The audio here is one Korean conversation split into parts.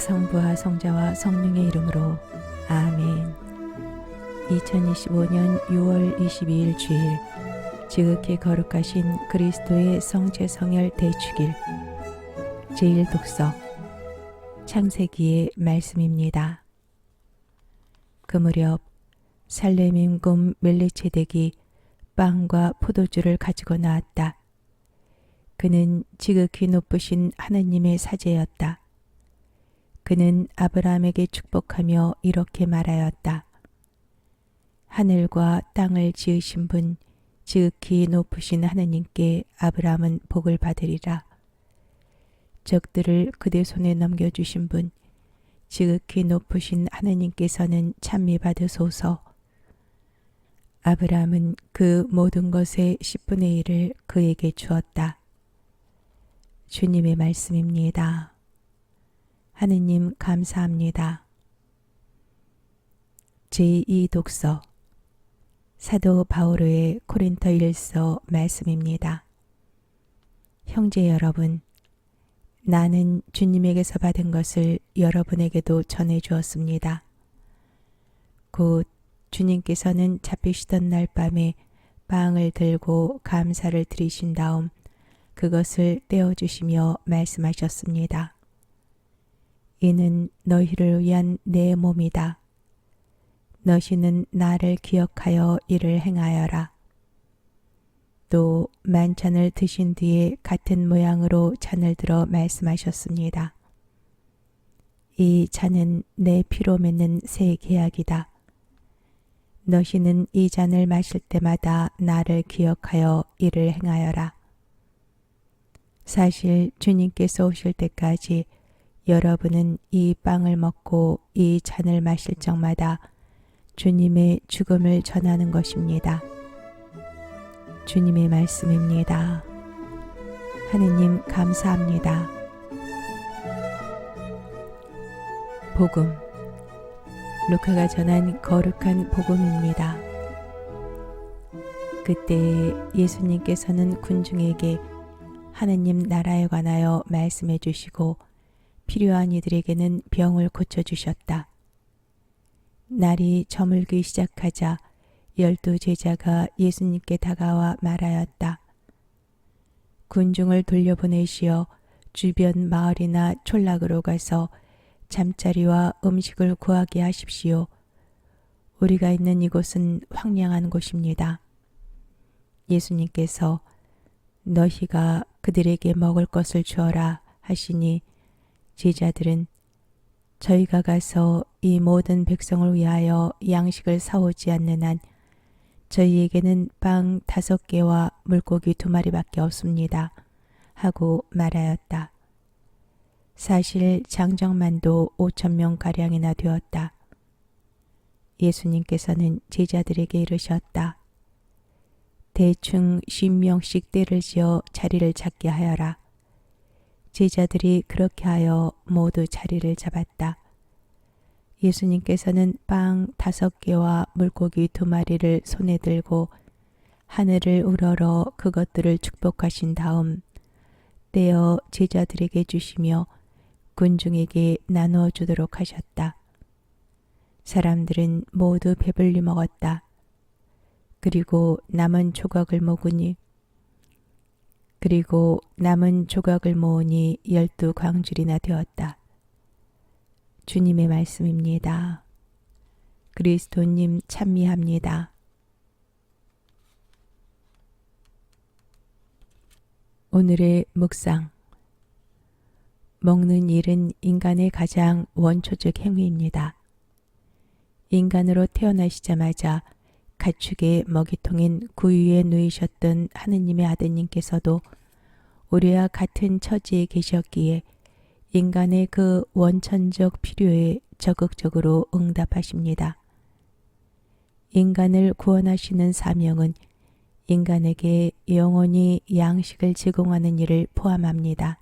성부와 성자와 성령의 이름으로 아멘. 2025년 6월 22일 주일, 지극히 거룩하신 그리스도의 성제성혈 대축일, 제1독서 창세기의 말씀입니다. 그 무렵 살렘 임금 멜리체덱이 빵과 포도주를 가지고 나왔다. 그는 지극히 높으신 하느님의 사제였다. 그는 아브라함에게 축복하며 이렇게 말하였다. 하늘과 땅을 지으신 분, 지극히 높으신 하느님께 아브라함은 복을 받으리라. 적들을 그대 손에 넘겨주신 분, 지극히 높으신 하느님께서는 찬미 받으소서. 아브라함은 그 모든 것의 10분의 1을 그에게 주었다. 주님의 말씀입니다. 하느님 감사합니다. 제2독서 사도 바오로의 코린토 1서 말씀입니다. 형제 여러분, 나는 주님에게서 받은 것을 여러분에게도 전해 주었습니다. 곧 주님께서는 잡히시던 날 밤에 빵을 들고 감사를 드리신 다음 그것을 떼어주시며 말씀하셨습니다. 이는 너희를 위한 내 몸이다. 너희는 나를 기억하여 이를 행하여라. 또 만찬을 드신 뒤에 같은 모양으로 잔을 들어 말씀하셨습니다. 이 잔은 내 피로 맺는 새 계약이다. 너희는 이 잔을 마실 때마다 나를 기억하여 이를 행하여라. 사실 주님께서 오실 때까지 여러분은 이 빵을 먹고 이 잔을 마실 적마다 주님의 죽음을 전하는 것입니다. 주님의 말씀입니다. 하느님 감사합니다. 복음, 루카가 전한 거룩한 복음입니다. 그때 예수님께서는 군중에게 하느님 나라에 관하여 말씀해 주시고 필요한 이들에게는 병을 고쳐주셨다. 날이 저물기 시작하자 12 제자가 예수님께 다가와 말하였다. 군중을 돌려보내시어 주변 마을이나 촌락으로 가서 잠자리와 음식을 구하게 하십시오. 우리가 있는 이곳은 황량한 곳입니다. 예수님께서 너희가 그들에게 먹을 것을 주어라 하시니 제자들은 저희가 가서 이 모든 백성을 위하여 양식을 사오지 않는 한 저희에게는 빵 5개와 물고기 2마리밖에 없습니다. 하고 말하였다. 사실 장정만도 5,000명가량이나 되었다. 예수님께서는 제자들에게 이르셨다. 대충 50명씩 떼를 지어 자리를 잡게 하여라. 제자들이 그렇게 하여 모두 자리를 잡았다. 예수님께서는 빵 5개와 물고기 2마리를 손에 들고 하늘을 우러러 그것들을 축복하신 다음 떼어 제자들에게 주시며 군중에게 나누어 주도록 하셨다. 사람들은 모두 배불리 먹었다. 그리고 남은 조각을 모으니 12광줄이나 되었다. 주님의 말씀입니다. 그리스도님 찬미합니다. 오늘의 묵상. 먹는 일은 인간의 가장 원초적 행위입니다. 인간으로 태어나시자마자 가축의 먹이통인 구유에 누이셨던 하느님의 아드님께서도 우리와 같은 처지에 계셨기에 인간의 그 원천적 필요에 적극적으로 응답하십니다. 인간을 구원하시는 사명은 인간에게 영원히 양식을 제공하는 일을 포함합니다.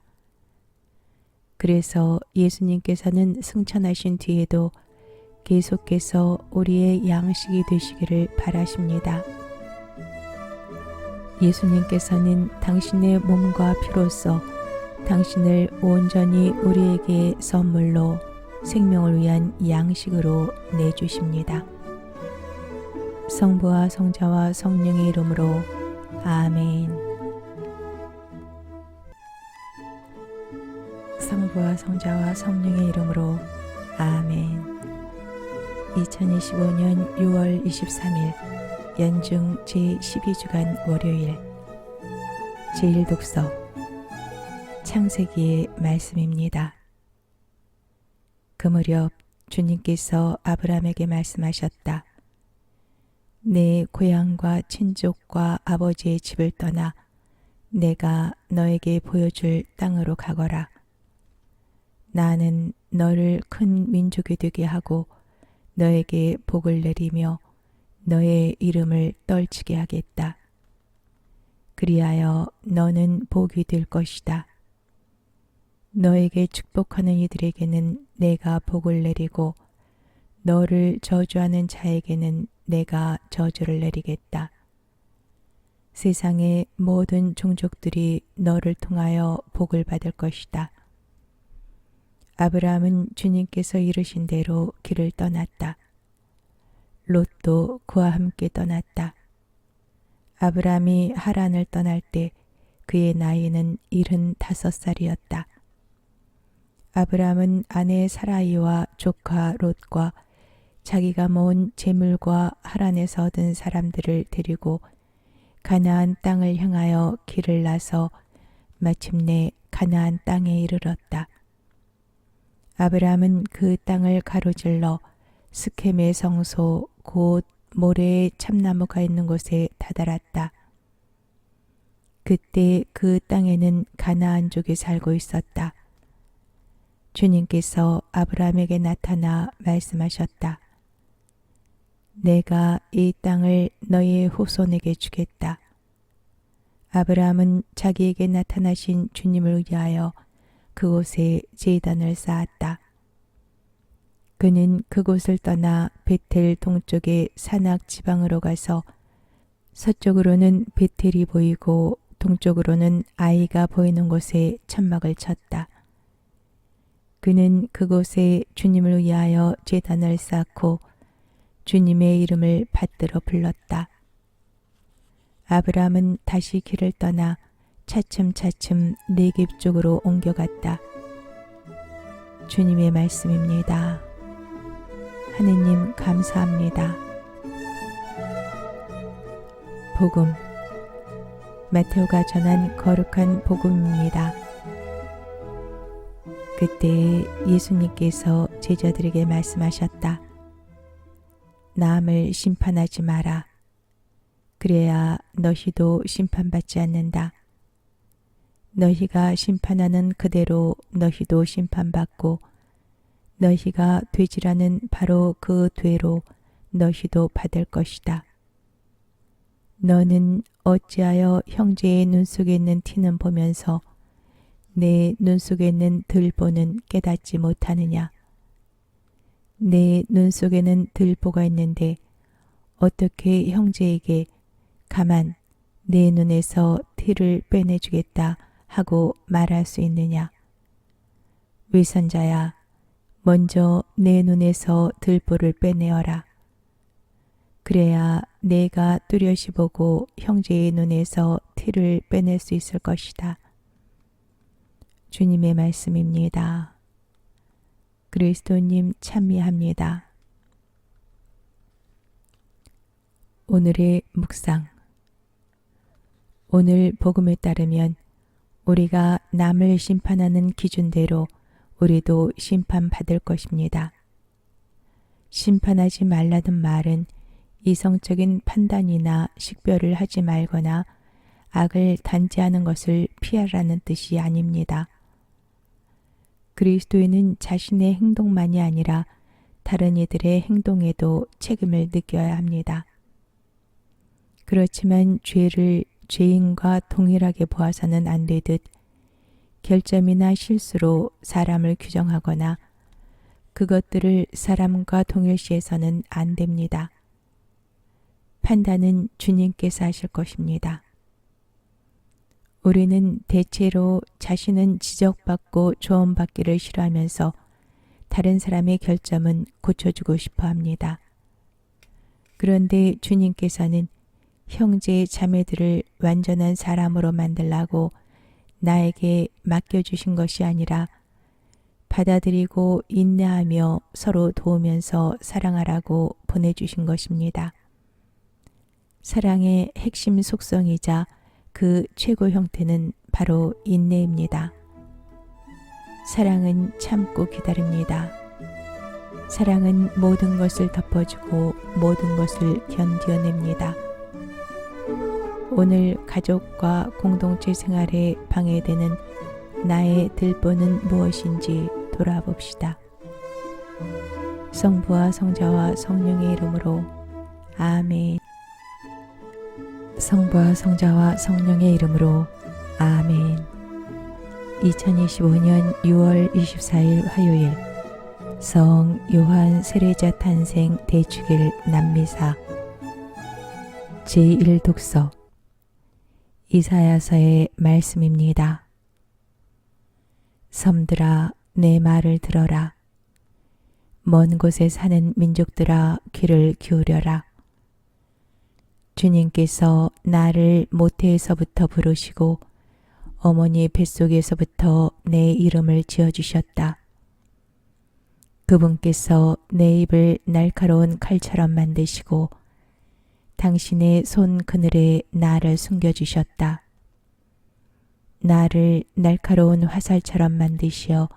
그래서 예수님께서는 승천하신 뒤에도 계속해서 우리의 양식이 되시기를 바라십니다. 예수님께서는 당신의 몸과 피로써 당신을 온전히 우리에게 선물로 생명을 위한 양식으로 내주십니다. 성부와 성자와 성령의 이름으로 아멘. 성부와 성자와 성령의 이름으로 아멘. 2025년 6월 23일 연중 제12주간 월요일 제1독서 창세기의 말씀입니다. 그 무렵 주님께서 아브라함에게 말씀하셨다. 내 고향과 친족과 아버지의 집을 떠나 내가 너에게 보여줄 땅으로 가거라. 나는 너를 큰 민족이 되게 하고 너에게 복을 내리며 너의 이름을 떨치게 하겠다. 그리하여 너는 복이 될 것이다. 너에게 축복하는 이들에게는 내가 복을 내리고 너를 저주하는 자에게는 내가 저주를 내리겠다. 세상의 모든 종족들이 너를 통하여 복을 받을 것이다. 아브라함은 주님께서 이르신 대로 길을 떠났다. 롯도 그와 함께 떠났다. 아브라함이 하란을 떠날 때 그의 나이는 75살이었다. 아브라함은 아내 사라이와 조카 롯과 자기가 모은 재물과 하란에서 얻은 사람들을 데리고 가나안 땅을 향하여 길을 나서 마침내 가나안 땅에 이르렀다. 아브라함은 그 땅을 가로질러 스켐의 성소 곧 모래의 참나무가 있는 곳에 다다랐다. 그때 그 땅에는 가나안족이 살고 있었다. 주님께서 아브라함에게 나타나 말씀하셨다. 내가 이 땅을 너의 후손에게 주겠다. 아브라함은 자기에게 나타나신 주님을 위하여 그곳에 제단을 쌓았다. 그는 그곳을 떠나 베텔 동쪽의 산악 지방으로 가서 서쪽으로는 베텔이 보이고 동쪽으로는 아이가 보이는 곳에 천막을 쳤다. 그는 그곳에 주님을 위하여 제단을 쌓고 주님의 이름을 받들어 불렀다. 아브라함은 다시 길을 떠나 차츰차츰 네겝 쪽으로 옮겨갔다. 주님의 말씀입니다. 하느님 감사합니다. 복음 마테오가 전한 거룩한 복음입니다. 그때 예수님께서 제자들에게 말씀하셨다. 남을 심판하지 마라. 그래야 너희도 심판받지 않는다. 너희가 심판하는 그대로 너희도 심판받고 너희가 되지라는 바로 그 되로 너희도 받을 것이다. 너는 어찌하여 형제의 눈 속에 있는 티는 보면서 내 눈 속에 있는 들보는 깨닫지 못하느냐? 내 눈 속에는 들보가 있는데 어떻게 형제에게 가만 내 눈에서 티를 빼내주겠다 하고 말할 수 있느냐? 위선자야, 먼저 내 눈에서 들보를 빼내어라. 그래야 내가 뚜렷이 보고 형제의 눈에서 티를 빼낼 수 있을 것이다. 주님의 말씀입니다. 그리스도님 찬미합니다. 오늘의 묵상. 오늘 복음에 따르면 우리가 남을 심판하는 기준대로 우리도 심판받을 것입니다. 심판하지 말라는 말은 이성적인 판단이나 식별을 하지 말거나 악을 단죄하는 것을 피하라는 뜻이 아닙니다. 그리스도인은 자신의 행동만이 아니라 다른 이들의 행동에도 책임을 느껴야 합니다. 그렇지만 죄를 죄인과 동일하게 보아서는 안 되듯 결점이나 실수로 사람을 규정하거나 그것들을 사람과 동일시해서는 안 됩니다. 판단은 주님께서 하실 것입니다. 우리는 대체로 자신은 지적받고 조언받기를 싫어하면서 다른 사람의 결점은 고쳐주고 싶어 합니다. 그런데 주님께서는 형제 자매들을 완전한 사람으로 만들라고 나에게 맡겨주신 것이 아니라 받아들이고 인내하며 서로 도우면서 사랑하라고 보내주신 것입니다. 사랑의 핵심 속성이자 그 최고 형태는 바로 인내입니다. 사랑은 참고 기다립니다. 사랑은 모든 것을 덮어주고 모든 것을 견뎌냅니다. 오늘 가족과 공동체 생활에 방해되는 나의 들보는 무엇인지 돌아봅시다. 성부와 성자와 성령의 이름으로 아멘. 성부와 성자와 성령의 이름으로 아멘. 2025년 6월 24일 화요일 성 요한 세례자 탄생 대축일 남미사 제1독서 이사야서의 말씀입니다. 섬들아 내 말을 들어라. 먼 곳에 사는 민족들아 귀를 기울여라. 주님께서 나를 모태에서부터 부르시고 어머니 뱃속에서부터 내 이름을 지어주셨다. 그분께서 내 입을 날카로운 칼처럼 만드시고 당신의 손 그늘에 나를 숨겨주셨다. 나를 날카로운 화살처럼 만드시어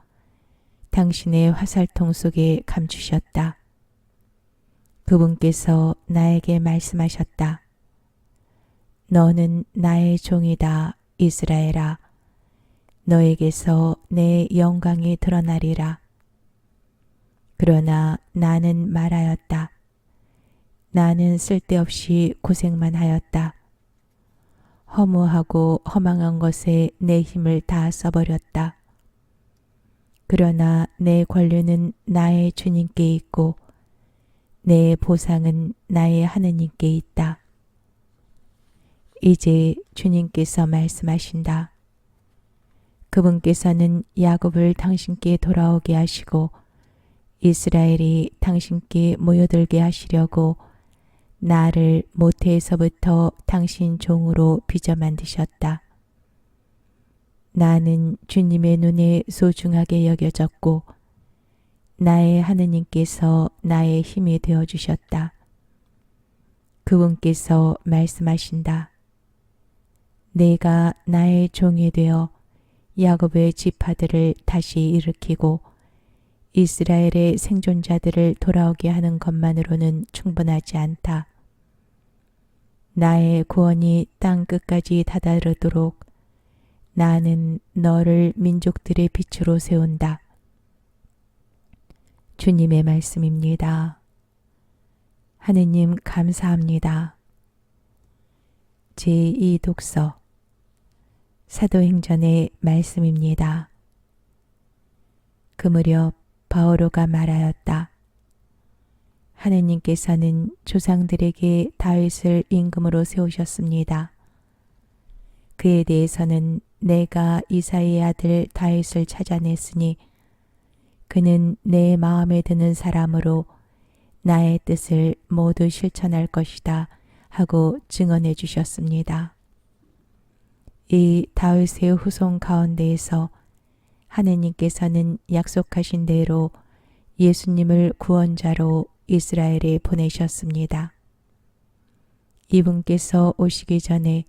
당신의 화살통 속에 감추셨다. 그분께서 나에게 말씀하셨다. 너는 나의 종이다, 이스라엘아. 너에게서 내 영광이 드러나리라. 그러나 나는 말하였다. 나는 쓸데없이 고생만 하였다. 허무하고 허망한 것에 내 힘을 다 써버렸다. 그러나 내 권류는 나의 주님께 있고 내 보상은 나의 하느님께 있다. 이제 주님께서 말씀하신다. 그분께서는 야곱을 당신께 돌아오게 하시고 이스라엘이 당신께 모여들게 하시려고 나를 모태에서부터 당신 종으로 빚어 만드셨다. 나는 주님의 눈에 소중하게 여겨졌고 나의 하느님께서 나의 힘이 되어주셨다. 그분께서 말씀하신다. 내가 나의 종이 되어 야곱의 지파들을 다시 일으키고 이스라엘의 생존자들을 돌아오게 하는 것만으로는 충분하지 않다. 나의 구원이 땅 끝까지 다다르도록 나는 너를 민족들의 빛으로 세운다. 주님의 말씀입니다. 하느님 감사합니다. 제2독서 사도행전의 말씀입니다. 그 무렵 바오로가 말하였다. 하느님께서는 조상들에게 다윗을 임금으로 세우셨습니다. 그에 대해서는 내가 이사이의 아들 다윗을 찾아냈으니 그는 내 마음에 드는 사람으로 나의 뜻을 모두 실천할 것이다 하고 증언해 주셨습니다. 이 다윗의 후손 가운데에서 하느님께서는 약속하신 대로 예수님을 구원자로 이스라엘에 보내셨습니다. 이분께서 오시기 전에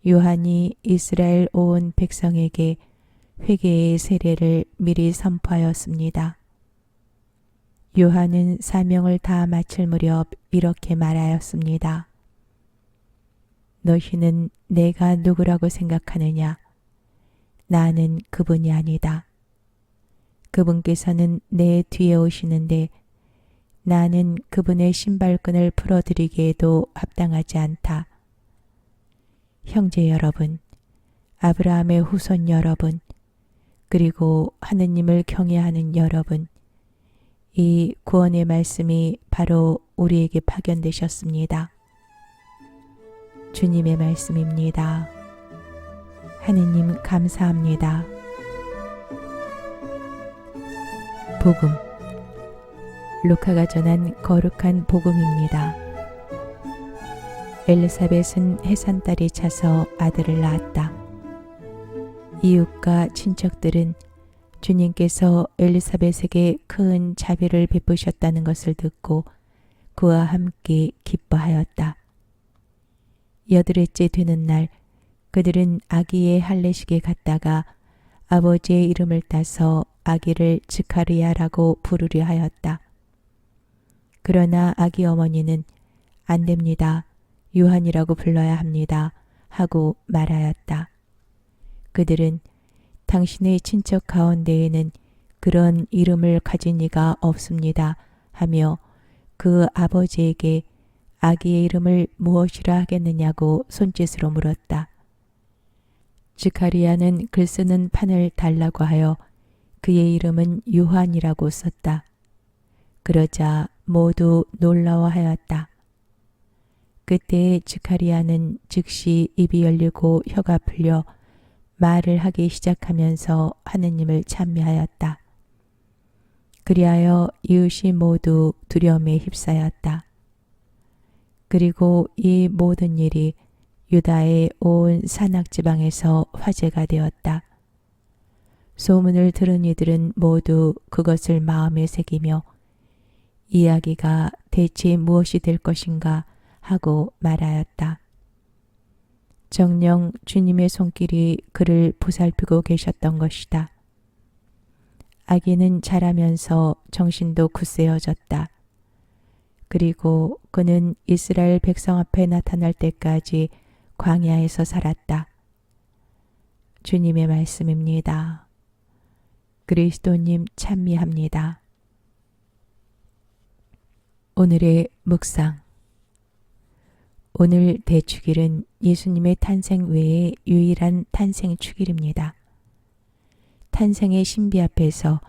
요한이 이스라엘 온 백성에게 회개의 세례를 미리 선포하였습니다. 요한은 사명을 다 마칠 무렵 이렇게 말하였습니다. 너희는 내가 누구라고 생각하느냐? 나는 그분이 아니다. 그분께서는 내 뒤에 오시는데 나는 그분의 신발끈을 풀어드리기에도 합당하지 않다. 형제 여러분, 아브라함의 후손 여러분, 그리고 하느님을 경외하는 여러분, 이 구원의 말씀이 바로 우리에게 파견되셨습니다. 주님의 말씀입니다. 하느님 감사합니다. 복음 루카가 전한 거룩한 복음입니다. 엘리사벳은 해산달이 차서 아들을 낳았다. 이웃과 친척들은 주님께서 엘리사벳에게 큰 자비를 베푸셨다는 것을 듣고 그와 함께 기뻐하였다. 여드레째 되는 날 그들은 아기의 할례식에 갔다가 아버지의 이름을 따서 아기를 즈카리아라고 부르려 하였다. 그러나 아기 어머니는 안 됩니다. 요한이라고 불러야 합니다. 하고 말하였다. 그들은 당신의 친척 가운데에는 그런 이름을 가진 이가 없습니다. 하며 그 아버지에게 아기의 이름을 무엇이라 하겠느냐고 손짓으로 물었다. 즈카리아는 글 쓰는 판을 달라고 하여 그의 이름은 요한이라고 썼다. 그러자 모두 놀라워하였다. 그때 즈카리아는 즉시 입이 열리고 혀가 풀려 말을 하기 시작하면서 하느님을 찬미하였다. 그리하여 이웃이 모두 두려움에 휩싸였다. 그리고 이 모든 일이 유다의 온 산악지방에서 화제가 되었다. 소문을 들은 이들은 모두 그것을 마음에 새기며 이야기가 대체 무엇이 될 것인가 하고 말하였다. 정녕 주님의 손길이 그를 보살피고 계셨던 것이다. 아기는 자라면서 정신도 굳세어졌다. 그리고 그는 이스라엘 백성 앞에 나타날 때까지 광야에서 살았다. 주님의 말씀입니다. 그리스도님 찬미합니다. 오늘의 묵상. 오늘 대축일은 예수님의 탄생 외에 유일한 탄생 축일입니다. 탄생의 신비 앞에서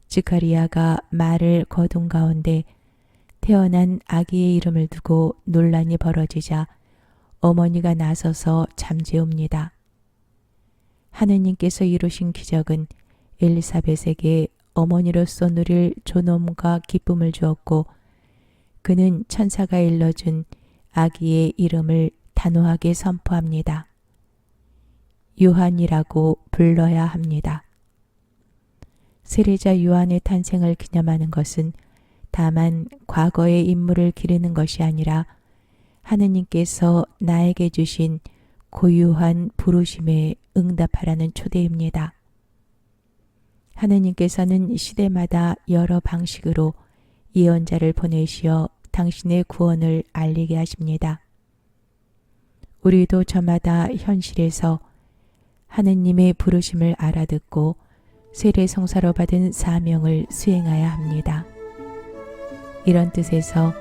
즈카리아가 말을 거둔 가운데 태어난 아기의 이름을 두고 논란이 벌어지자 어머니가 나서서 잠재웁니다. 하느님께서 이루신 기적은 엘리사벳에게 어머니로서 누릴 존엄과 기쁨을 주었고 그는 천사가 일러준 아기의 이름을 단호하게 선포합니다. 요한이라고 불러야 합니다. 세례자 요한의 탄생을 기념하는 것은 다만 과거의 인물을 기리는 것이 아니라 하느님께서 나에게 주신 고유한 부르심에 응답하라는 초대입니다. 하느님께서는 시대마다 여러 방식으로 예언자를 보내시어 당신의 구원을 알리게 하십니다. 우리도 저마다 현실에서 하느님의 부르심을 알아듣고 세례성사로 받은 사명을 수행해야 합니다. 이런 뜻에서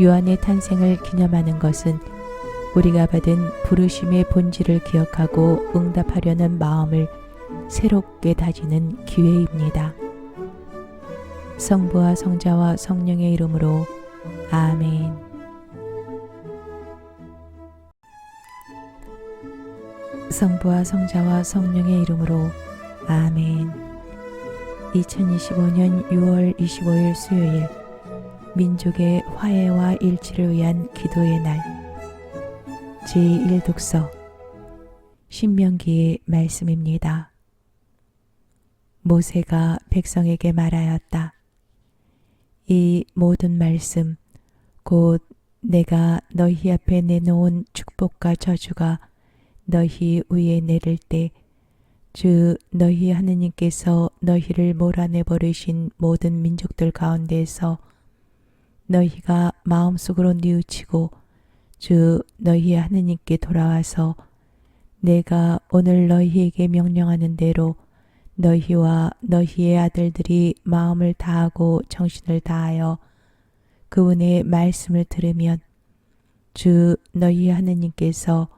요한의 탄생을 기념하는 것은 우리가 받은 부르심의 본질을 기억하고 응답하려는 마음을 새롭게 다지는 기회입니다. 성부와 성자와 성령의 이름으로 아멘. 성부와 성자와 성령의 이름으로 아멘. 2025년 6월 25일 수요일 민족의 화해와 일치를 위한 기도의 날 제1독서 신명기의 말씀입니다. 모세가 백성에게 말하였다. 이 모든 말씀 곧 내가 너희 앞에 내놓은 축복과 저주가 너희 위에 내릴 때 주 너희 하느님께서 너희를 몰아내 버리신 모든 민족들 가운데에서 너희가 마음속으로 뉘우치고 주 너희 하느님께 돌아와서 내가 오늘 너희에게 명령하는 대로 너희와 너희의 아들들이 마음을 다하고 정신을 다하여 그분의 말씀을 들으면 주 너희 하느님께서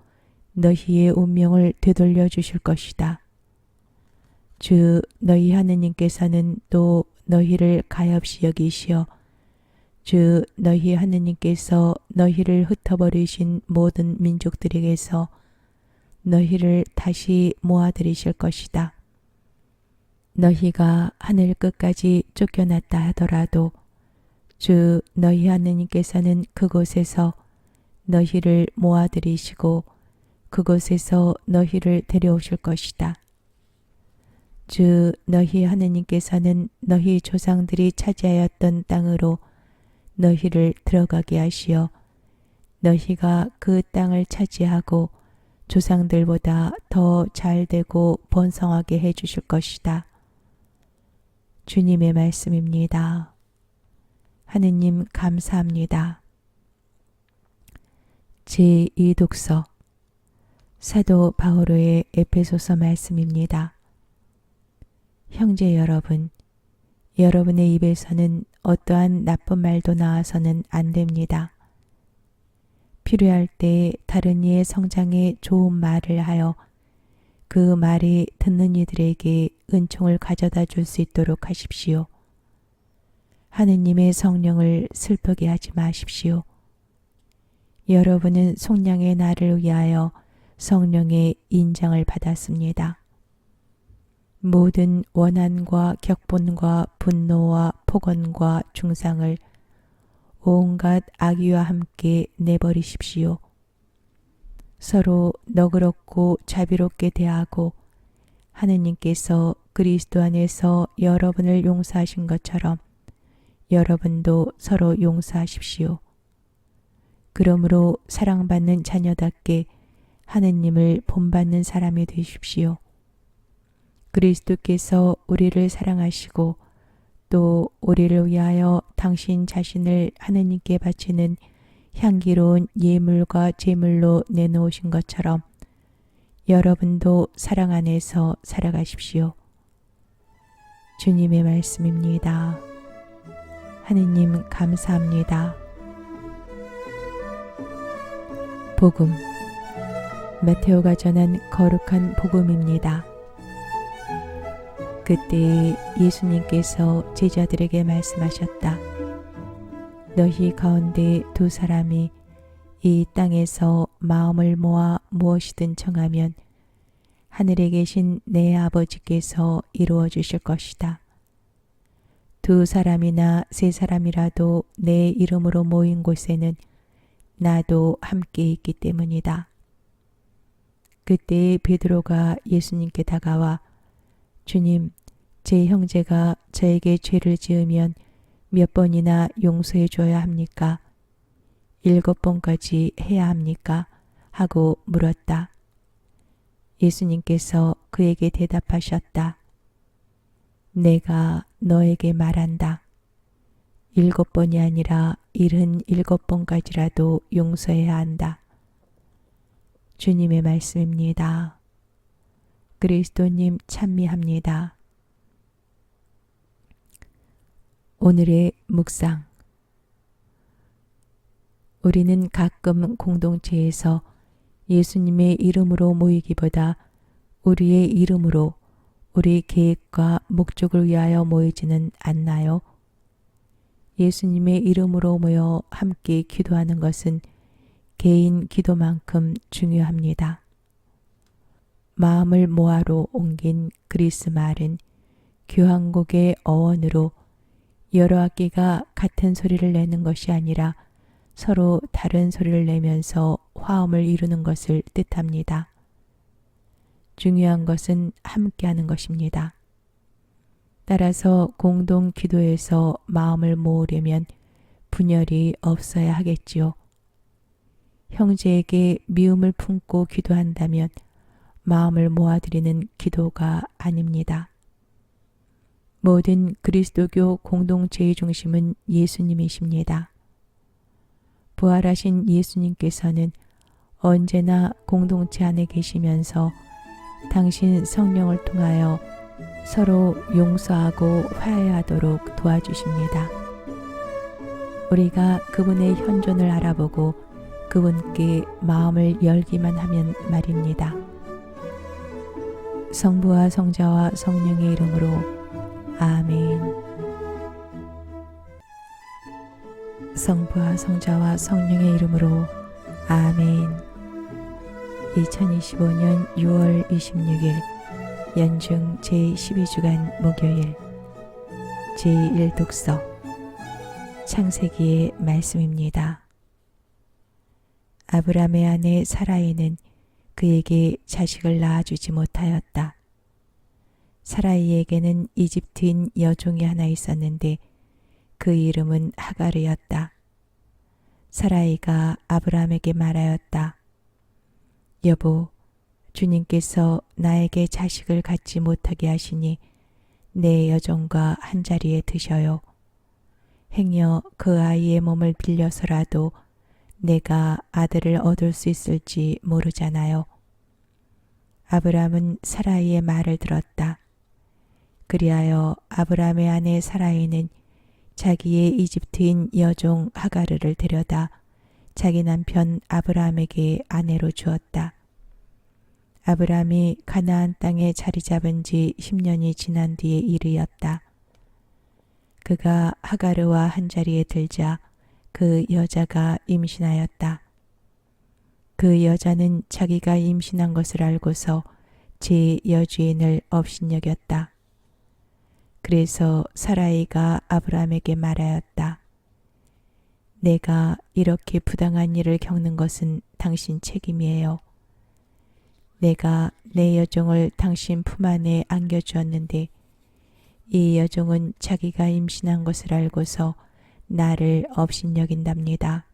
너희의 운명을 되돌려 주실 것이다. 주 너희 하느님께서는 또 너희를 가엾이 여기시어 주 너희 하느님께서 너희를 흩어버리신 모든 민족들에게서 너희를 다시 모아들이실 것이다. 너희가 하늘 끝까지 쫓겨났다 하더라도 주 너희 하느님께서는 그곳에서 너희를 모아들이시고 그곳에서 너희를 데려오실 것이다. 주 너희 하느님께서는 너희 조상들이 차지하였던 땅으로 너희를 들어가게 하시어 너희가 그 땅을 차지하고 조상들보다 더 잘되고 번성하게 해주실 것이다. 주님의 말씀입니다. 하느님 감사합니다. 제2독서 사도 바오로의 에베소서 말씀입니다. 형제 여러분, 여러분의 입에서는 어떠한 나쁜 말도 나와서는 안 됩니다. 필요할 때 다른 이의 성장에 좋은 말을 하여 그 말이 듣는 이들에게 은총을 가져다 줄 수 있도록 하십시오. 하느님의 성령을 슬프게 하지 마십시오. 여러분은 속량의 날을 위하여 성령의 인장을 받았습니다. 모든 원한과 격분과 분노와 폭언과 중상을 온갖 악의와 함께 내버리십시오. 서로 너그럽고 자비롭게 대하고 하느님께서 그리스도 안에서 여러분을 용서하신 것처럼 여러분도 서로 용서하십시오. 그러므로 사랑받는 자녀답게 하느님을 본받는 사람이 되십시오. 그리스도께서 우리를 사랑하시고 또 우리를 위하여 당신 자신을 하느님께 바치는 향기로운 예물과 제물로 내놓으신 것처럼 여러분도 사랑 안에서 살아가십시오. 주님의 말씀입니다. 하느님 감사합니다. 복음 마테오가 전한 거룩한 복음입니다. 그때 예수님께서 제자들에게 말씀하셨다. 너희 가운데 두 사람이 이 땅에서 마음을 모아 무엇이든 청하면 하늘에 계신 내 아버지께서 이루어 주실 것이다. 두 사람이나 세 사람이라도 내 이름으로 모인 곳에는 나도 함께 있기 때문이다. 그때 베드로가 예수님께 다가와 주님, 제 형제가 저에게 죄를 지으면 몇 번이나 용서해 줘야 합니까? 7번까지 해야 합니까? 하고 물었다. 예수님께서 그에게 대답하셨다. 내가 너에게 말한다. 7번이 아니라 77번까지라도 용서해야 한다. 주님의 말씀입니다. 그리스도님 찬미합니다. 오늘의 묵상. 우리는 가끔 공동체에서 예수님의 이름으로 모이기보다 우리의 이름으로 우리 계획과 목적을 위하여 모이지는 않나요? 예수님의 이름으로 모여 함께 기도하는 것은 개인 기도만큼 중요합니다. 마음을 모아로 옮긴 그리스 말은 교향곡의 어원으로 여러 악기가 같은 소리를 내는 것이 아니라 서로 다른 소리를 내면서 화음을 이루는 것을 뜻합니다. 중요한 것은 함께하는 것입니다. 따라서 공동 기도에서 마음을 모으려면 분열이 없어야 하겠지요. 형제에게 미움을 품고 기도한다면 마음을 모아드리는 기도가 아닙니다. 모든 그리스도교 공동체의 중심은 예수님이십니다. 부활하신 예수님께서는 언제나 공동체 안에 계시면서 당신 성령을 통하여 서로 용서하고 화해하도록 도와주십니다. 우리가 그분의 현존을 알아보고 그분께 마음을 열기만 하면 말입니다. 성부와 성자와 성령의 이름으로 아멘. 성부와 성자와 성령의 이름으로 아멘. 2025년 6월 26일 연중 제12주간 목요일 제1독서 창세기의 말씀입니다. 아브라함의 아내 사라이는 그에게 자식을 낳아주지 못하였다. 사라이에게는 이집트인 여종이 하나 있었는데 그 이름은 하가르였다. 사라이가 아브라함에게 말하였다. 여보, 주님께서 나에게 자식을 갖지 못하게 하시니 내 여종과 한자리에 드셔요. 행여 그 아이의 몸을 빌려서라도 내가 아들을 얻을 수 있을지 모르잖아요. 아브라함은 사라이의 말을 들었다. 그리하여 아브라함의 아내 사라이는 자기의 이집트인 여종 하가르를 데려다 자기 남편 아브라함에게 아내로 주었다. 아브라함이 가나안 땅에 자리 잡은 지 10년이 지난 뒤의 일이었다. 그가 하가르와 한자리에 들자 그 여자가 임신하였다. 그 여자는 자기가 임신한 것을 알고서 제 여주인을 업신여겼다. 그래서 사라이가 아브라함에게 말하였다. 내가 이렇게 부당한 일을 겪는 것은 당신 책임이에요. 내가 내 여종을 당신 품 안에 안겨주었는데 이 여종은 자기가 임신한 것을 알고서 나를 업신여긴답니다.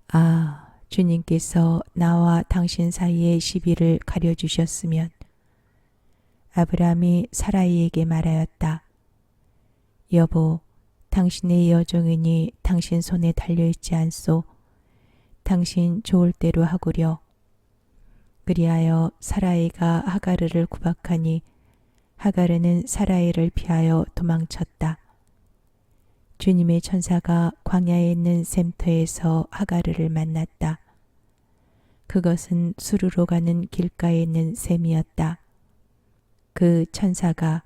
아, 주님께서 나와 당신 사이의 시비를 가려주셨으면. 아브라함이 사라이에게 말하였다. 여보, 당신의 여종이니 당신 손에 달려있지 않소. 당신 좋을 대로 하구려. 그리하여 사라이가 하가르를 구박하니 하가르는 사라이를 피하여 도망쳤다. 주님의 천사가 광야에 있는 샘터에서 하가르를 만났다. 그것은 수르로 가는 길가에 있는 샘이었다. 그 천사가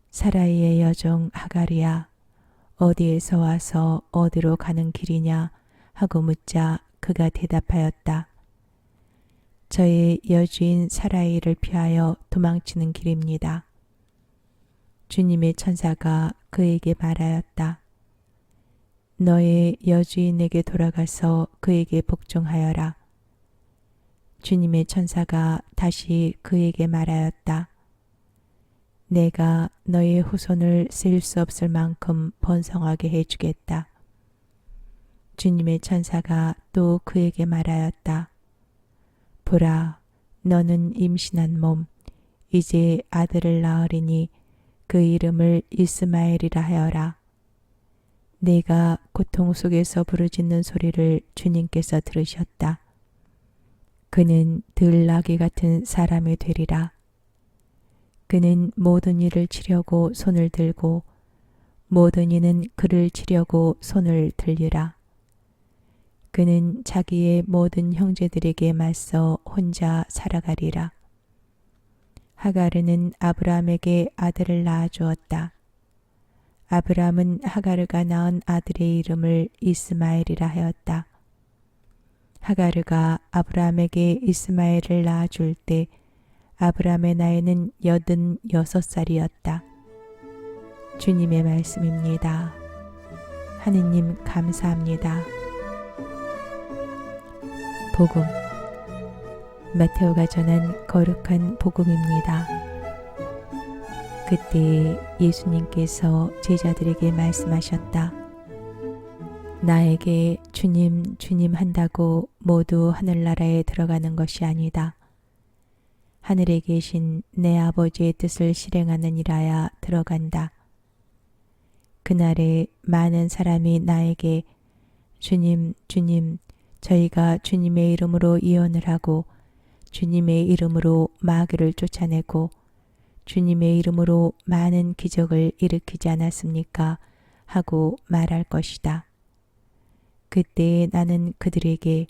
사라이의 여종 하가르야, 어디에서 와서 어디로 가는 길이냐 하고 묻자 그가 대답하였다. 저의 여주인 사라이를 피하여 도망치는 길입니다. 주님의 천사가 그에게 말하였다. 너의 여주인에게 돌아가서 그에게 복종하여라. 주님의 천사가 다시 그에게 말하였다. 내가 너의 후손을 셀 수 없을 만큼 번성하게 해주겠다. 주님의 천사가 또 그에게 말하였다. 보라, 너는 임신한 몸, 이제 아들을 낳으리니 그 이름을 이스마엘이라 하여라. 내가 고통 속에서 부르짖는 소리를 주님께서 들으셨다. 그는 들나귀 같은 사람이 되리라. 그는 모든 일을 치려고 손을 들고 모든 이는 그를 치려고 손을 들리라. 그는 자기의 모든 형제들에게 맞서 혼자 살아가리라. 하가르는 아브라함에게 아들을 낳아주었다. 아브라함은 하가르가 낳은 아들의 이름을 이스마엘이라 하였다. 하가르가 아브라함에게 이스마엘을 낳아줄 때 아브라함의 나이는 86살이었다. 주님의 말씀입니다. 하느님 감사합니다. 복음, 마테오가 전한 거룩한 복음입니다. 그때 예수님께서 제자들에게 말씀하셨다. 나에게 주님, 주님 한다고 모두 하늘나라에 들어가는 것이 아니다. 하늘에 계신 내 아버지의 뜻을 실행하는 이라야 들어간다. 그날에 많은 사람이 나에게 주님, 주님, 저희가 주님의 이름으로 예언을 하고 주님의 이름으로 마귀를 쫓아내고 주님의 이름으로 많은 기적을 일으키지 않았습니까? 하고 말할 것이다. 그때 나는 그들에게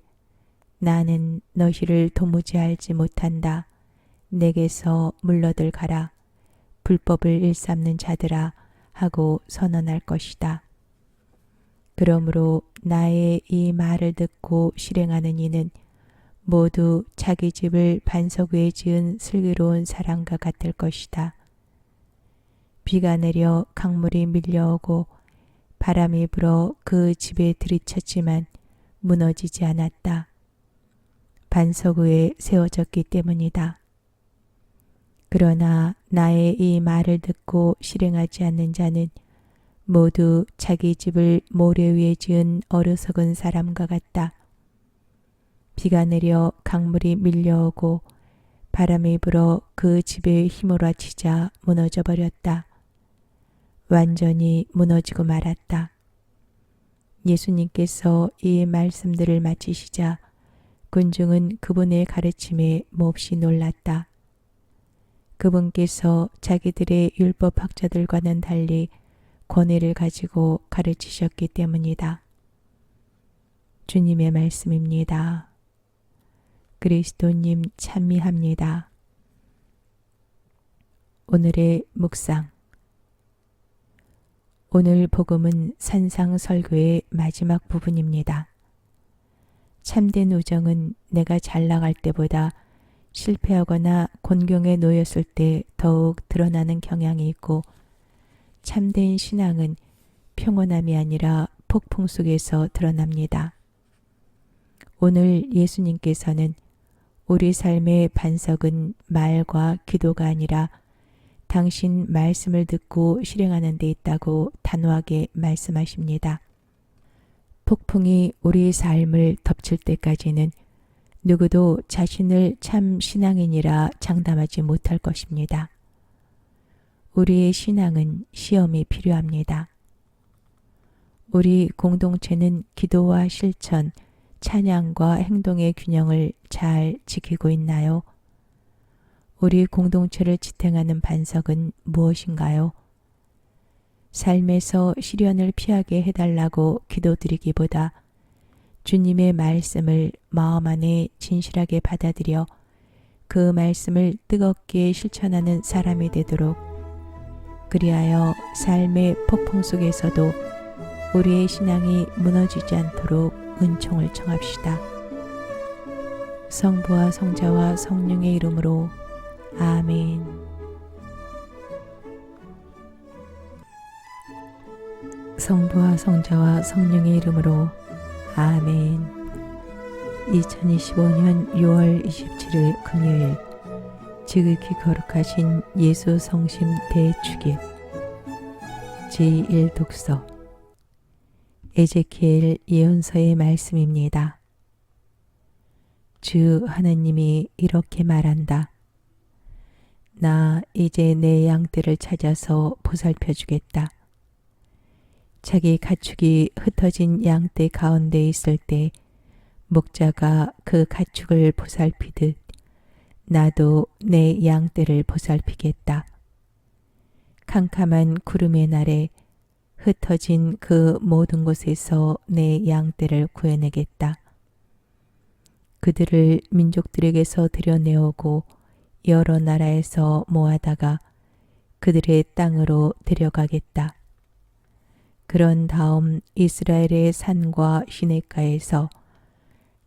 나는 너희를 도무지 알지 못한다. 내게서 물러들 가라. 불법을 일삼는 자들아 하고 선언할 것이다. 그러므로 나의 이 말을 듣고 실행하는 이는 모두 자기 집을 반석 위에 지은 슬기로운 사람과 같을 것이다. 비가 내려 강물이 밀려오고 바람이 불어 그 집에 들이쳤지만 무너지지 않았다. 반석 위에 세워졌기 때문이다. 그러나 나의 이 말을 듣고 실행하지 않는 자는 모두 자기 집을 모래 위에 지은 어리석은 사람과 같다. 비가 내려 강물이 밀려오고 바람이 불어 그 집에 휘몰아치자 무너져 버렸다. 완전히 무너지고 말았다. 예수님께서 이 말씀들을 마치시자 군중은 그분의 가르침에 몹시 놀랐다. 그분께서 자기들의 율법학자들과는 달리 권위를 가지고 가르치셨기 때문이다. 주님의 말씀입니다. 그리스도님 찬미합니다. 오늘의 묵상. 오늘 복음은 산상설교의 마지막 부분입니다. 참된 우정은 내가 잘 나갈 때보다 실패하거나 곤경에 놓였을 때 더욱 드러나는 경향이 있고, 참된 신앙은 평온함이 아니라 폭풍 속에서 드러납니다. 오늘 예수님께서는 우리 삶의 반석은 말과 기도가 아니라 당신 말씀을 듣고 실행하는 데 있다고 단호하게 말씀하십니다. 폭풍이 우리 삶을 덮칠 때까지는 누구도 자신을 참 신앙인이라 장담하지 못할 것입니다. 우리의 신앙은 시험이 필요합니다. 우리 공동체는 기도와 실천, 찬양과 행동의 균형을 잘 지키고 있나요? 우리 공동체를 지탱하는 반석은 무엇인가요? 삶에서 시련을 피하게 해달라고 기도드리기보다 주님의 말씀을 마음 안에 진실하게 받아들여 그 말씀을 뜨겁게 실천하는 사람이 되도록, 그리하여 삶의 폭풍 속에서도 우리의 신앙이 무너지지 않도록 은총을 청합시다. 성부와 성자와 성령의 이름으로 아멘. 성부와 성자와 성령의 이름으로 아멘. 2025년 6월 27일 금요일, 지극히 거룩하신 예수 성심 대축일 제1독서 에제키엘 예언서의 말씀입니다. 주 하나님이 이렇게 말한다. 나 이제 내 양떼를 찾아서 보살펴 주겠다. 자기 가축이 흩어진 양떼 가운데 있을 때 목자가 그 가축을 보살피듯 나도 내 양떼를 보살피겠다. 캄캄한 구름의 날에 흩어진 그 모든 곳에서 내 양떼를 구해내겠다. 그들을 민족들에게서 들여내오고 여러 나라에서 모아다가 그들의 땅으로 데려가겠다. 그런 다음 이스라엘의 산과 시냇가에서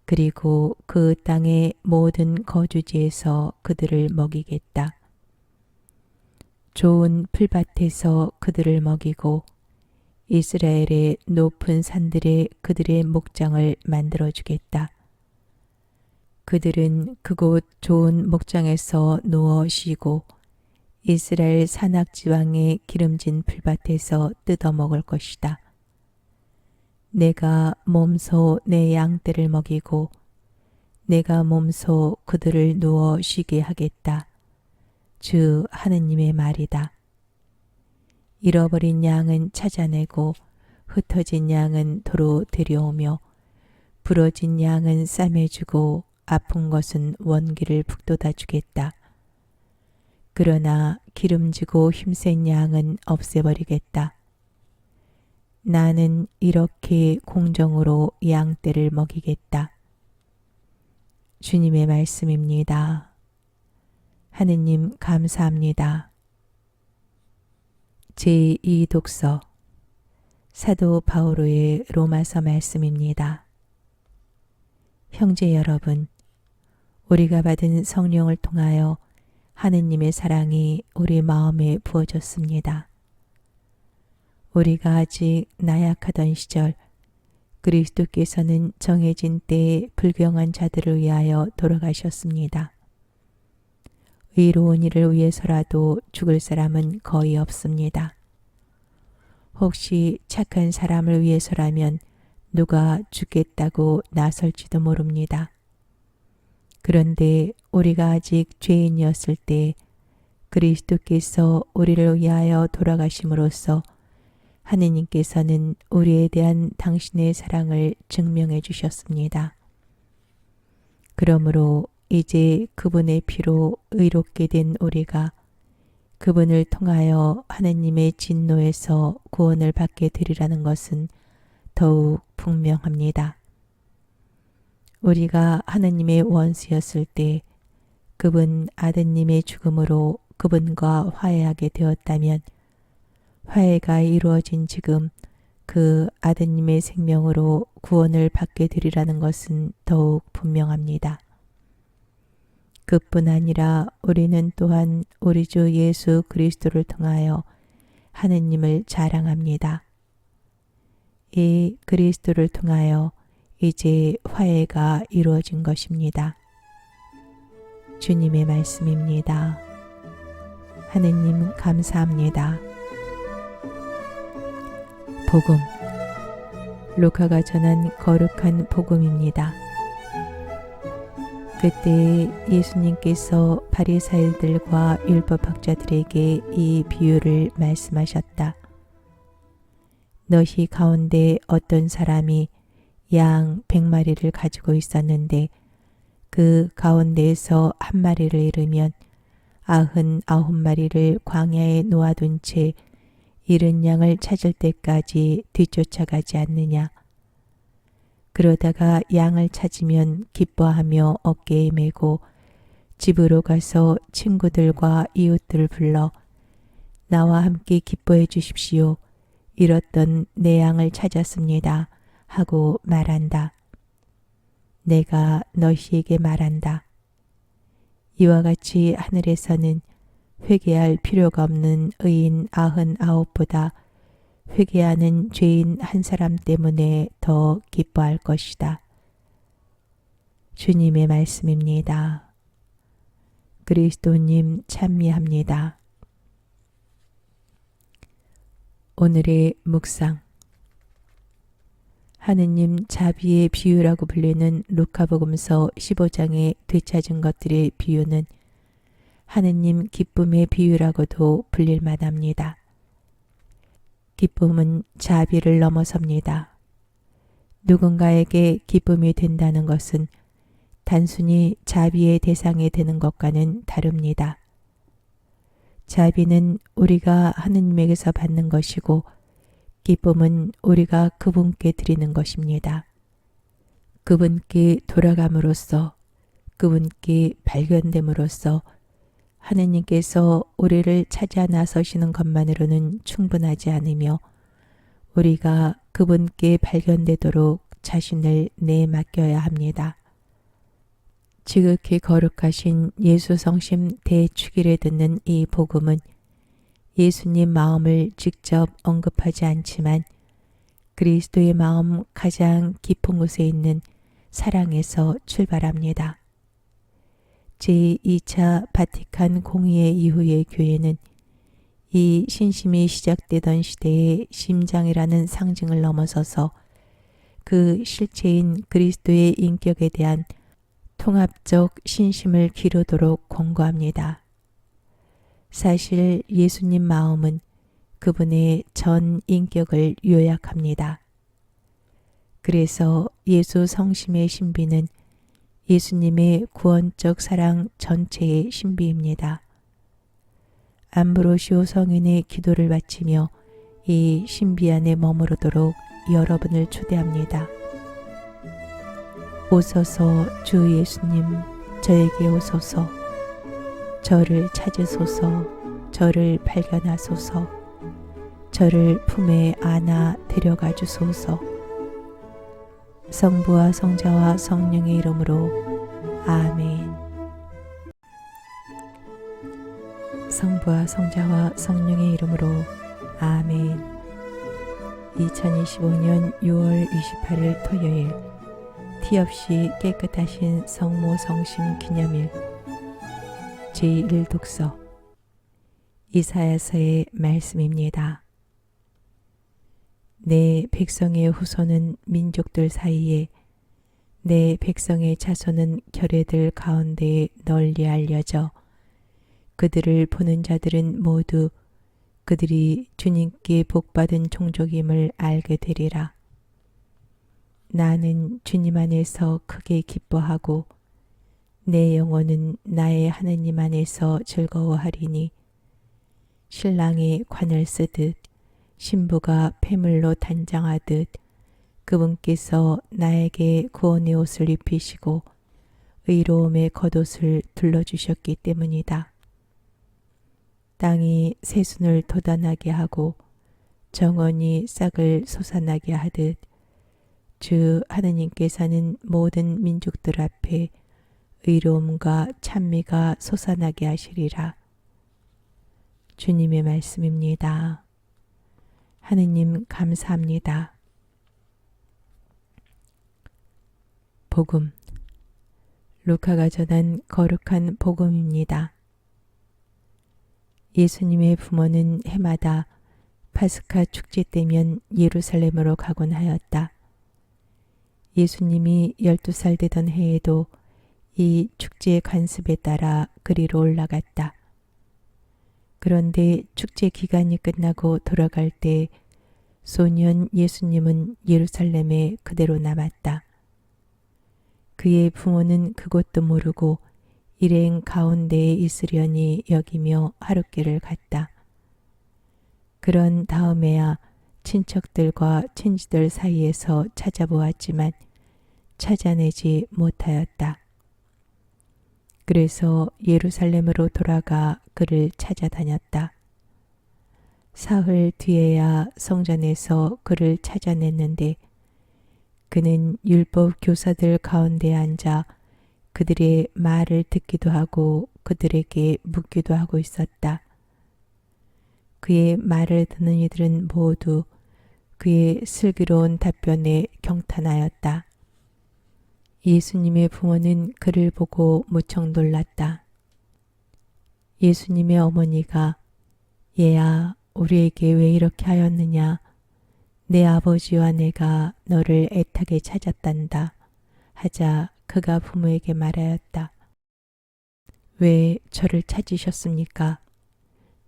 그리고 그 땅의 모든 거주지에서 그들을 먹이겠다. 좋은 풀밭에서 그들을 먹이고 이스라엘의 높은 산들에 그들의 목장을 만들어주겠다. 그들은 그곳 좋은 목장에서 누워 쉬고 이스라엘 산악지왕의 기름진 풀밭에서 뜯어 먹을 것이다. 내가 몸소 내 양떼를 먹이고 내가 몸소 그들을 누워 쉬게 하겠다. 주 하느님의 말이다. 잃어버린 양은 찾아내고 흩어진 양은 도로 데려오며 부러진 양은 싸매주고 아픈 것은 원기를 북돋아 주겠다. 그러나 기름지고 힘센 양은 없애버리겠다. 나는 이렇게 공정으로 양떼를 먹이겠다. 주님의 말씀입니다. 하느님 감사합니다. 제2독서 사도 바오로의 로마서 말씀입니다. 형제 여러분, 우리가 받은 성령을 통하여 하느님의 사랑이 우리 마음에 부어졌습니다. 우리가 아직 나약하던 시절 그리스도께서는 정해진 때에 불경한 자들을 위하여 돌아가셨습니다. 의로운 이를 위해서라도 죽을 사람은 거의 없습니다. 혹시 착한 사람을 위해서라면 누가 죽겠다고 나설지도 모릅니다. 그런데 우리가 아직 죄인이었을 때 그리스도께서 우리를 위하여 돌아가심으로써 하느님께서는 우리에 대한 당신의 사랑을 증명해 주셨습니다. 그러므로 이제 그분의 피로 의롭게 된 우리가 그분을 통하여 하느님의 진노에서 구원을 받게 되리라는 것은 더욱 분명합니다. 우리가 하느님의 원수였을 때 그분 아드님의 죽음으로 그분과 화해하게 되었다면 화해가 이루어진 지금 그 아드님의 생명으로 구원을 받게 되리라는 것은 더욱 분명합니다. 그뿐 아니라 우리는 또한 우리 주 예수 그리스도를 통하여 하느님을 자랑합니다. 이 그리스도를 통하여 이제 화해가 이루어진 것입니다. 주님의 말씀입니다. 하느님 감사합니다. 복음 루카가 전한 거룩한 복음입니다. 그때 예수님께서 바리사이들과 율법학자들에게 이 비유를 말씀하셨다. 너희 가운데 어떤 사람이 양 100마리를 가지고 있었는데 그 가운데에서 한 마리를 잃으면 99마리를 광야에 놓아둔 채 잃은 양을 찾을 때까지 뒤쫓아가지 않느냐. 그러다가 양을 찾으면 기뻐하며 어깨에 메고 집으로 가서 친구들과 이웃들을 불러 나와 함께 기뻐해 주십시오. 잃었던 내 양을 찾았습니다. 하고 말한다. 내가 너희에게 말한다. 이와 같이 하늘에서는 회개할 필요가 없는 의인 99보다 회개하는 죄인 한 사람 때문에 더 기뻐할 것이다. 주님의 말씀입니다. 그리스도님 찬미합니다. 오늘의 묵상 하느님 자비의 비유라고 불리는 루카복음서 15장에 되찾은 것들의 비유는 하느님 기쁨의 비유라고도 불릴 만합니다. 기쁨은 자비를 넘어섭니다. 누군가에게 기쁨이 된다는 것은 단순히 자비의 대상이 되는 것과는 다릅니다. 자비는 우리가 하느님에게서 받는 것이고 기쁨은 우리가 그분께 드리는 것입니다. 그분께 돌아감으로써 그분께 발견됨으로써 하느님께서 우리를 찾아 나서시는 것만으로는 충분하지 않으며 우리가 그분께 발견되도록 자신을 내맡겨야 합니다. 지극히 거룩하신 예수 성심 대축일에 듣는 이 복음은 예수님 마음을 직접 언급하지 않지만 그리스도의 마음 가장 깊은 곳에 있는 사랑에서 출발합니다. 제2차 바티칸 공의회 이후의 교회는 이 신심이 시작되던 시대의 심장이라는 상징을 넘어서서 그 실체인 그리스도의 인격에 대한 통합적 신심을 기르도록 권고합니다. 사실 예수님 마음은 그분의 전 인격을 요약합니다. 그래서 예수 성심의 신비는 예수님의 구원적 사랑 전체의 신비입니다. 암브로시오 성인의 기도를 바치며 이 신비 안에 머무르도록 여러분을 초대합니다. 오소서 주 예수님, 저에게 오소서. 저를 찾으소서. 저를 발견하소서. 저를 품에 안아 데려가 주소서. 성부와 성자와 성령의 이름으로 아멘. 성부와 성자와 성령의 이름으로 아멘. 2025년 6월 28일 토요일 티 없이 깨끗하신 성모 성심 기념일 제1독서 이사야서의 말씀입니다. 내 백성의 후손은 민족들 사이에 내 백성의 자손은 결례들 가운데에 널리 알려져 그들을 보는 자들은 모두 그들이 주님께 복받은 종족임을 알게 되리라. 나는 주님 안에서 크게 기뻐하고 내 영혼은 나의 하느님 안에서 즐거워하리니 신랑이 관을 쓰듯 신부가 폐물로 단장하듯 그분께서 나에게 구원의 옷을 입히시고 의로움의 겉옷을 둘러주셨기 때문이다. 땅이 새순을 돋아나게 하고 정원이 싹을 솟아나게 하듯 주 하느님께서는 모든 민족들 앞에 의로움과 찬미가 솟아나게 하시리라. 주님의 말씀입니다. 하느님 감사합니다. 복음 루카가 전한 거룩한 복음입니다. 예수님의 부모는 해마다 파스카 축제 때면 예루살렘으로 가곤 하였다. 예수님이 12살 되던 해에도 이 축제 관습에 따라 그리로 올라갔다. 그런데 축제 기간이 끝나고 돌아갈 때 소년 예수님은 예루살렘에 그대로 남았다. 그의 부모는 그것도 모르고 일행 가운데에 있으려니 여기며 하룻길을 갔다. 그런 다음에야 친척들과 친지들 사이에서 찾아보았지만 찾아내지 못하였다. 그래서 예루살렘으로 돌아가 그를 찾아다녔다. 사흘 뒤에야 성전에서 그를 찾아냈는데 그는 율법 교사들 가운데 앉아 그들의 말을 듣기도 하고 그들에게 묻기도 하고 있었다. 그의 말을 듣는 이들은 모두 그의 슬기로운 답변에 경탄하였다. 예수님의 부모는 그를 보고 무척 놀랐다. 예수님의 어머니가 얘야 우리에게 왜 이렇게 하였느냐? 내 아버지와 내가 너를 애타게 찾았단다 하자 그가 부모에게 말하였다. 왜 저를 찾으셨습니까?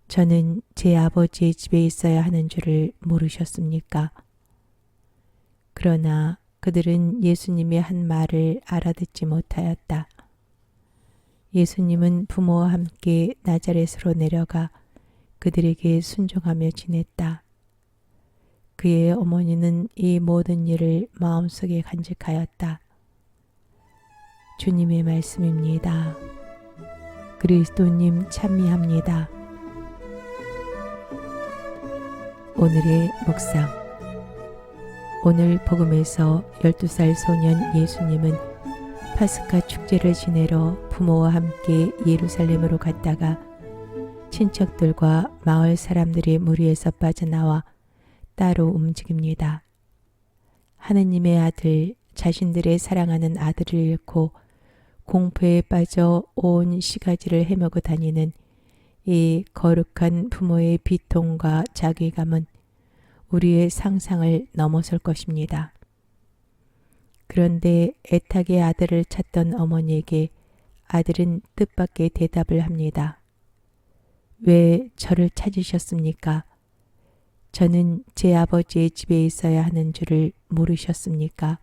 저는 제 아버지의 집에 있어야 하는 줄을 모르셨습니까? 그러나 그들은 예수님의 한 말을 알아듣지 못하였다. 예수님은 부모와 함께 나자렛으로 내려가 그들에게 순종하며 지냈다. 그의 어머니는 이 모든 일을 마음속에 간직하였다. 주님의 말씀입니다. 그리스도님 찬미합니다. 오늘의 묵상. 오늘 복음에서 12살 소년 예수님은 파스카 축제를 지내러 부모와 함께 예루살렘으로 갔다가 친척들과 마을 사람들의 무리에서 빠져나와 따로 움직입니다. 하느님의 아들, 자신들의 사랑하는 아들을 잃고 공포에 빠져 온 시가지를 헤매고 다니는 이 거룩한 부모의 비통과 자괴감은 우리의 상상을 넘어설 것입니다. 그런데 애타게 아들을 찾던 어머니에게 아들은 뜻밖의 대답을 합니다. 왜 저를 찾으셨습니까? 저는 제 아버지의 집에 있어야 하는 줄을 모르셨습니까?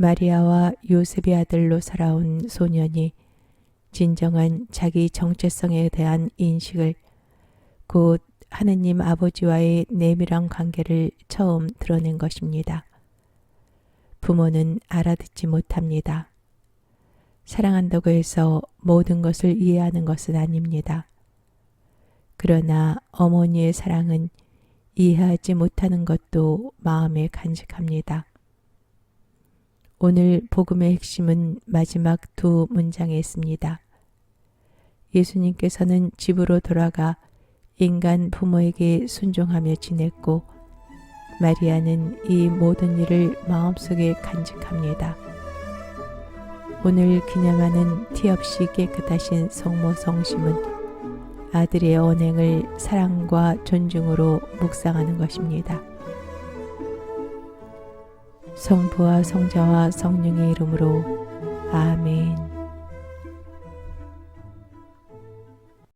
마리아와 요셉의 아들로 살아온 소년이 진정한 자기 정체성에 대한 인식을 곧 하느님 아버지와의 내밀한 관계를 처음 드러낸 것입니다. 부모는 알아듣지 못합니다. 사랑한다고 해서 모든 것을 이해하는 것은 아닙니다. 그러나 어머니의 사랑은 이해하지 못하는 것도 마음에 간직합니다. 오늘 복음의 핵심은 마지막 두 문장에 있습니다. 예수님께서는 집으로 돌아가 인간 부모에게 순종하며 지냈고 마리아는 이 모든 일을 마음속에 간직합니다. 오늘 기념하는 티 없이 깨끗하신 성모 성심은 아들의 언행을 사랑과 존중으로 묵상하는 것입니다. 성부와 성자와 성령의 이름으로 아멘.